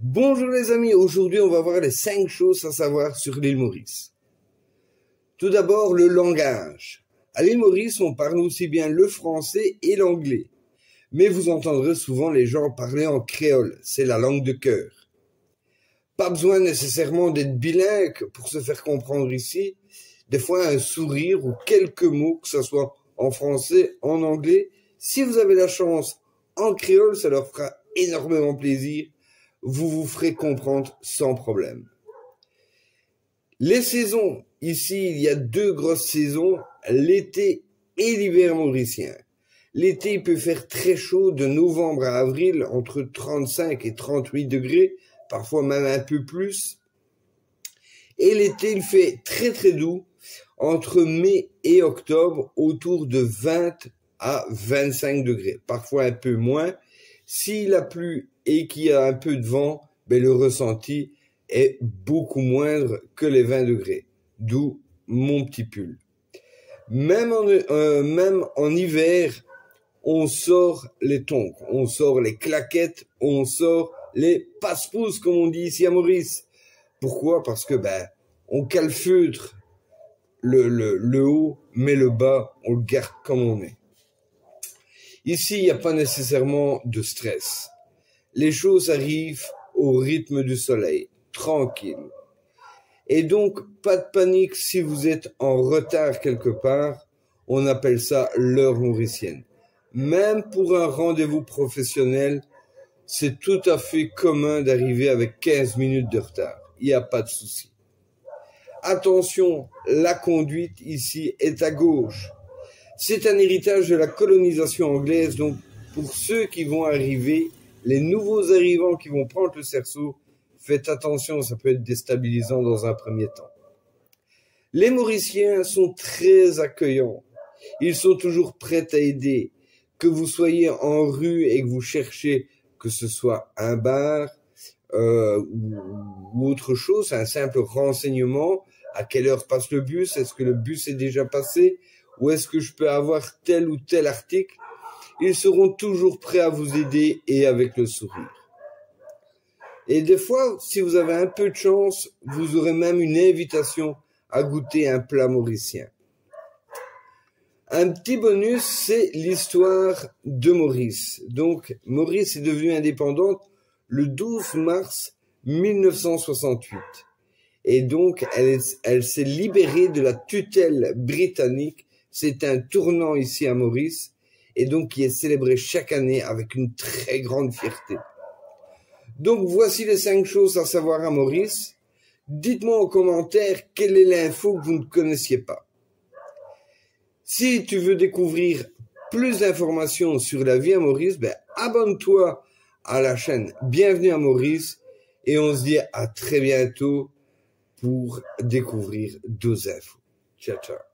Bonjour les amis, aujourd'hui on va voir les 5 choses à savoir sur l'île Maurice. Tout d'abord, le langage. À l'île Maurice, on parle aussi bien le français et l'anglais. Mais vous entendrez souvent les gens parler en créole, c'est la langue de cœur. Pas besoin nécessairement d'être bilingue pour se faire comprendre ici. Des fois, un sourire ou quelques mots, que ce soit en français, en anglais. Si vous avez la chance, en créole, ça leur fera énormément plaisir. Vous vous ferez comprendre sans problème. Les saisons, ici, il y a 2 grosses saisons, l'été et l'hiver mauricien. L'été, il peut faire très chaud de novembre à avril, entre 35 et 38 degrés, parfois même un peu plus. Et l'été, il fait très très doux, entre mai et octobre, autour de 20 à 25 degrés, parfois un peu moins. S'il a plu et qu'il y a un peu de vent, le ressenti est beaucoup moindre que les 20 degrés, d'où mon petit pull. Même en hiver, on sort les tongs, on sort les claquettes, on sort les passe-pouces, comme on dit ici à Maurice. Pourquoi? Parce que on calfeutre le haut, mais le bas, on le garde comme on est. Ici, il n'y a pas nécessairement de stress. Les choses arrivent au rythme du soleil, tranquille. Et donc, pas de panique si vous êtes en retard quelque part, on appelle ça l'heure mauricienne. Même pour un rendez-vous professionnel, c'est tout à fait commun d'arriver avec 15 minutes de retard. Il n'y a pas de souci. Attention, la conduite ici est à gauche. C'est un héritage de la colonisation anglaise, donc pour ceux qui vont arriver, les nouveaux arrivants qui vont prendre le cerceau, faites attention, ça peut être déstabilisant dans un premier temps. Les Mauriciens sont très accueillants, ils sont toujours prêts à aider, que vous soyez en rue et que vous cherchez que ce soit un bar ou autre chose, un simple renseignement, à quelle heure passe le bus, est-ce que le bus est déjà passé, ou est-ce que je peux avoir tel ou tel article, ils seront toujours prêts à vous aider et avec le sourire. Et des fois, si vous avez un peu de chance, vous aurez même une invitation à goûter un plat mauricien. Un petit bonus, c'est l'histoire de Maurice. Donc, Maurice est devenue indépendante le 12 mars 1968. Et donc, elle s'est libérée de la tutelle britannique. C'est un tournant ici à Maurice, et donc qui est célébré chaque année avec une très grande fierté. Donc voici les 5 choses à savoir à Maurice. Dites-moi en commentaire quelle est l'info que vous ne connaissiez pas. Si tu veux découvrir plus d'informations sur la vie à Maurice, abonne-toi à la chaîne Bienvenue à Maurice, et on se dit à très bientôt pour découvrir d'autres infos. Ciao, ciao.